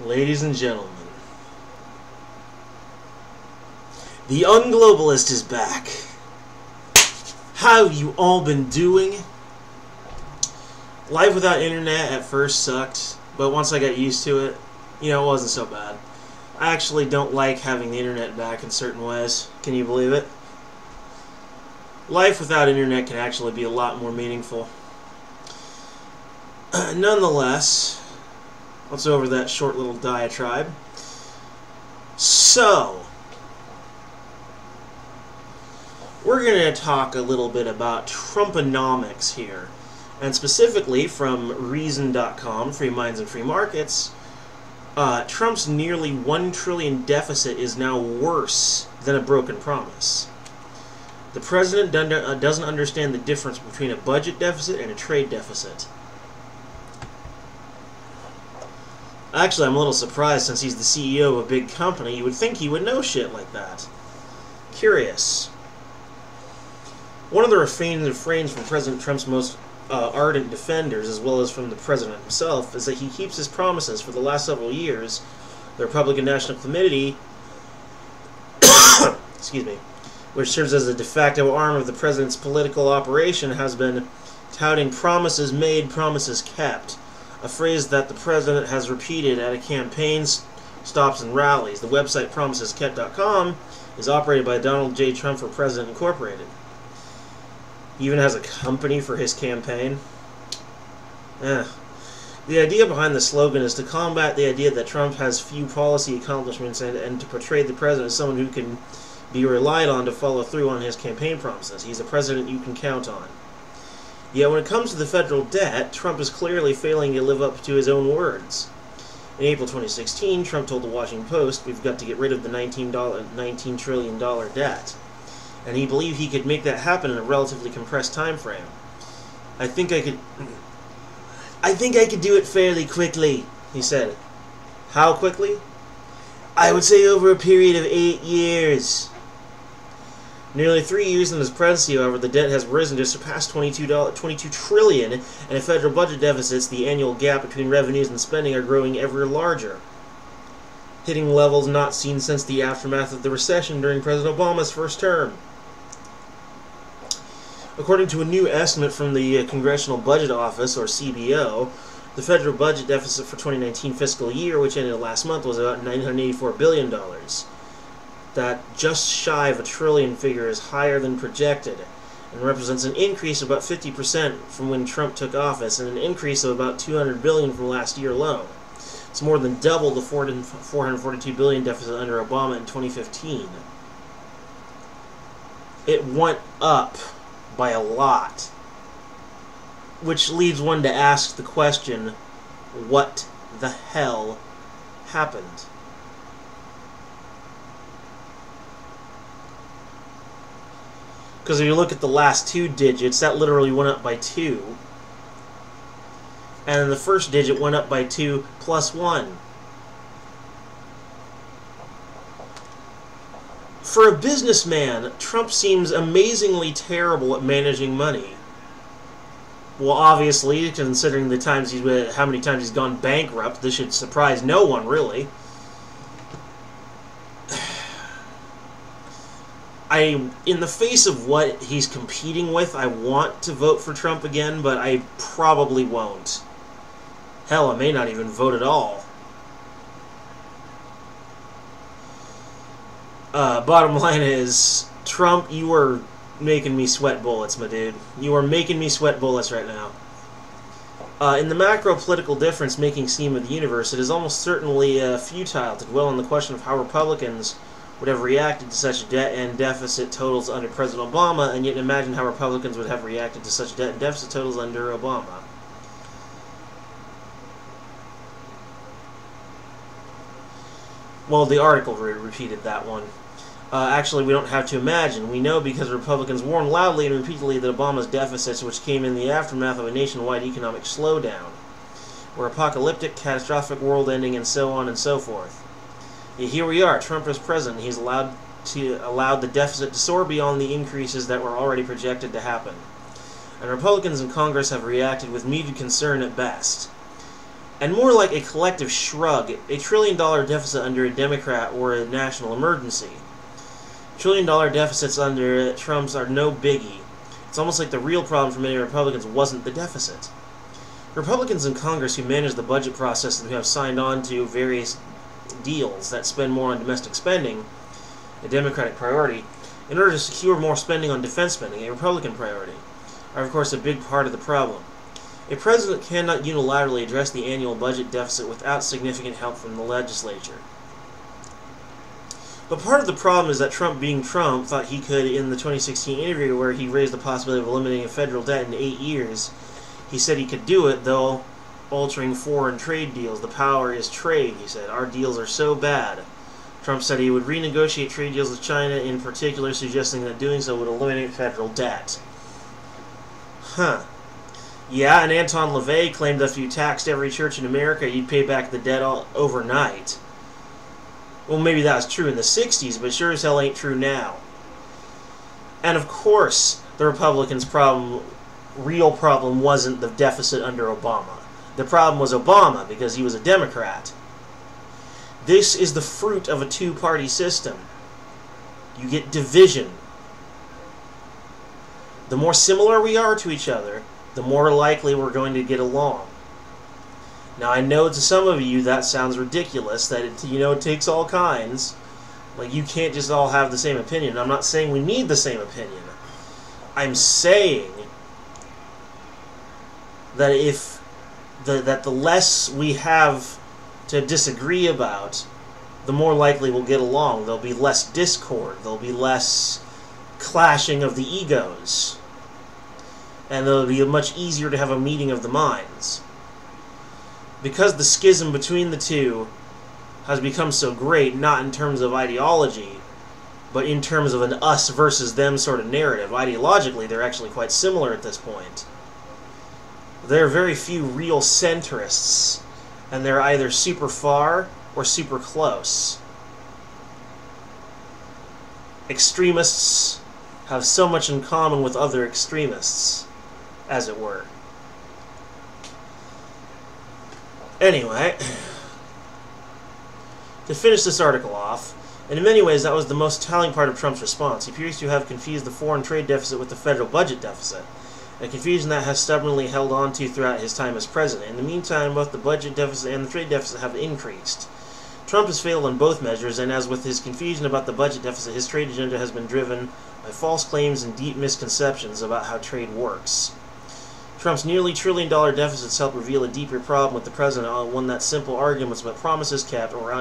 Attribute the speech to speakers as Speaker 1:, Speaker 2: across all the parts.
Speaker 1: Ladies and gentlemen, the Unglobalist is back. How have you all been doing? Life without internet at first sucked, but once I got used to it, it wasn't so bad. I actually don't like having the internet back in certain ways. Can you believe it? Life without internet can actually be a lot more meaningful. Nonetheless, let's over that short little diatribe. So, we're going to talk a little bit about Trumponomics here. And specifically from Reason.com, Free Minds and Free Markets, Trump's nearly $1 trillion deficit is now worse than a broken promise. The president doesn't understand the difference between a budget deficit and a trade deficit. Actually, I'm a little surprised since he's the CEO of a big company. You would think he would know shit like that. Curious. One of the refrains from President Trump's most ardent defenders, as well as from the president himself, is that he keeps his promises. For the last several years, the Republican National Committee, excuse me, which serves as the de facto arm of the president's political operation, has been touting promises made, promises kept, a phrase that the president has repeated at campaigns, stops, and rallies. The website promiseskept.com is operated by Donald J. Trump for President Incorporated. He even has a company for his campaign. The idea behind the slogan is to combat the idea that Trump has few policy accomplishments and to portray the president as someone who can be relied on to follow through on his campaign promises. He's a president you can count on. Yet when it comes to the federal debt, Trump is clearly failing to live up to his own words. In April 2016, Trump told the Washington Post, "We've got to get rid of the $19 trillion debt." And he believed he could make that happen in a relatively compressed time frame. I think I could do it fairly quickly, he said. How quickly? I would say over a period of 8 years. Nearly 3 years in his presidency, however, the debt has risen to surpass $22 trillion, and in federal budget deficits, the annual gap between revenues and spending are growing ever larger, hitting levels not seen since the aftermath of the recession during President Obama's first term. According to a new estimate from the Congressional Budget Office, or CBO, the federal budget deficit for 2019 fiscal year, which ended last month, was about $984 billion. That just shy of $1 trillion figure is higher than projected and represents an increase of about 50% from when Trump took office and an increase of about $200 billion from last year alone. It's more than double the $442 billion deficit under Obama in 2015. It went up by a lot, which leads one to ask the question, what the hell happened? Because if you look at the last two digits, that literally went up by 2. And then the first digit went up by 2 plus 1. For a businessman, Trump seems amazingly terrible at managing money. Well, obviously, considering the times how many times he's gone bankrupt, this should surprise no one, really. In the face of what he's competing with, I want to vote for Trump again, but I probably won't. Hell, I may not even vote at all. Bottom line is, Trump, you are making me sweat bullets, my dude. You are making me sweat bullets right now. In the macro political difference-making scheme of the universe, it is almost certainly futile to dwell on the question of how Republicans would have reacted to such debt and deficit totals under President Obama, and yet imagine how Republicans would have reacted to such debt and deficit totals under Obama. Well, the article repeated that one. Actually, we don't have to imagine. We know because Republicans warned loudly and repeatedly that Obama's deficits, which came in the aftermath of a nationwide economic slowdown, were apocalyptic, catastrophic, world-ending, and so on and so forth. Yet here we are, Trump is president. He's allowed the deficit to soar beyond the increases that were already projected to happen. And Republicans in Congress have reacted with muted concern at best. and more like a collective shrug, a trillion-dollar deficit under a Democrat or a national emergency. Trillion-dollar deficits under Trump's are no biggie. It's almost like the real problem for many Republicans wasn't the deficit. Republicans in Congress who manage the budget process and who have signed on to various deals that spend more on domestic spending, a Democratic priority, in order to secure more spending on defense spending, a Republican priority, are of course a big part of the problem. A president cannot unilaterally address the annual budget deficit without significant help from the legislature. But part of the problem is that Trump, being Trump, thought he could, in the 2016 interview where he raised the possibility of eliminating federal debt in 8 years, he said he could do it, though altering foreign trade deals. The power is trade, he said. Our deals are so bad. Trump said he would renegotiate trade deals with China, in particular suggesting that doing so would eliminate federal debt. Huh. Yeah, and Anton LaVey claimed that if you taxed every church in America, you'd pay back the debt overnight. Well, maybe that was true in the 60s, but sure as hell ain't true now. And of course, the Republicans' real problem wasn't the deficit under Obama. The problem was Obama, because he was a Democrat. This is the fruit of a two-party system. You get division. The more similar we are to each other, the more likely we're going to get along. Now, I know to some of you that sounds ridiculous, that it takes all kinds. Like, you can't just all have the same opinion. I'm not saying we need the same opinion. I'm saying that that the less we have to disagree about, the more likely we'll get along. There'll be less discord. There'll be less clashing of the egos. And it'll be much easier to have a meeting of the minds. Because the schism between the two has become so great, not in terms of ideology, but in terms of an us versus them sort of narrative. Ideologically, they're actually quite similar at this point. There are very few real centrists, and they're either super far or super close. Extremists have so much in common with other extremists, as it were. Anyway, to finish this article off, and in many ways that was the most telling part of Trump's response. He appears to have confused the foreign trade deficit with the federal budget deficit, a confusion that has stubbornly held on to throughout his time as president. In the meantime, both the budget deficit and the trade deficit have increased. Trump has failed on both measures, and as with his confusion about the budget deficit, his trade agenda has been driven by false claims and deep misconceptions about how trade works. Trump's nearly trillion-dollar deficits help reveal a deeper problem with the president, one that simple arguments about promises kept or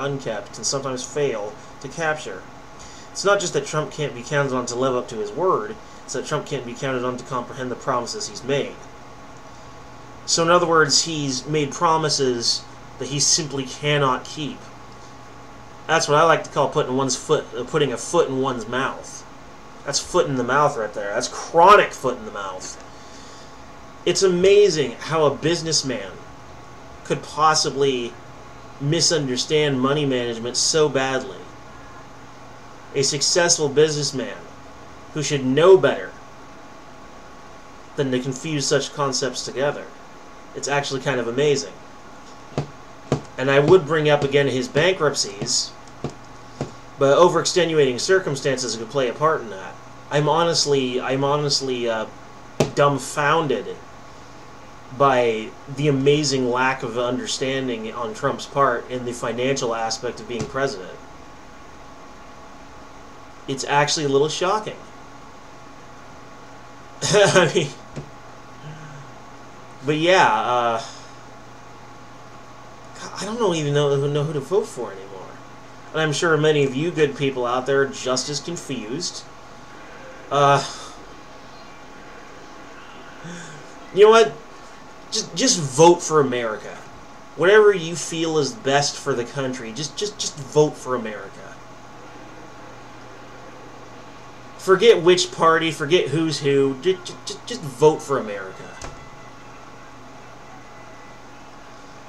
Speaker 1: unkept can sometimes fail to capture. It's not just that Trump can't be counted on to live up to his word, it's that Trump can't be counted on to comprehend the promises he's made. So in other words, he's made promises that he simply cannot keep. That's what I like to call putting a foot in one's mouth. That's foot in the mouth right there. That's chronic foot in the mouth. It's amazing how a businessman could possibly misunderstand money management so badly. A successful businessman who should know better than to confuse such concepts together. It's actually kind of amazing. And I would bring up again his bankruptcies, but overextenuating circumstances could play a part in that. I'm honestly dumbfounded by the amazing lack of understanding on Trump's part in the financial aspect of being president. It's actually a little shocking. I mean, but yeah, I don't even know who to vote for anymore. And I'm sure many of you good people out there are just as confused. You know what? Just vote for America. Whatever you feel is best for the country, just vote for America. Forget which party, forget who's who. Just vote for America.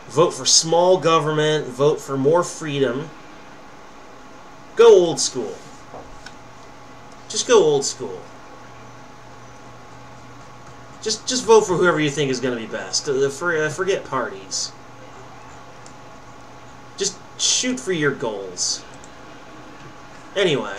Speaker 1: Vote for small government. Vote for more freedom. Go old school. Just go old school. Just vote for whoever you think is going to be best. Forget parties. Just shoot for your goals. Anyway,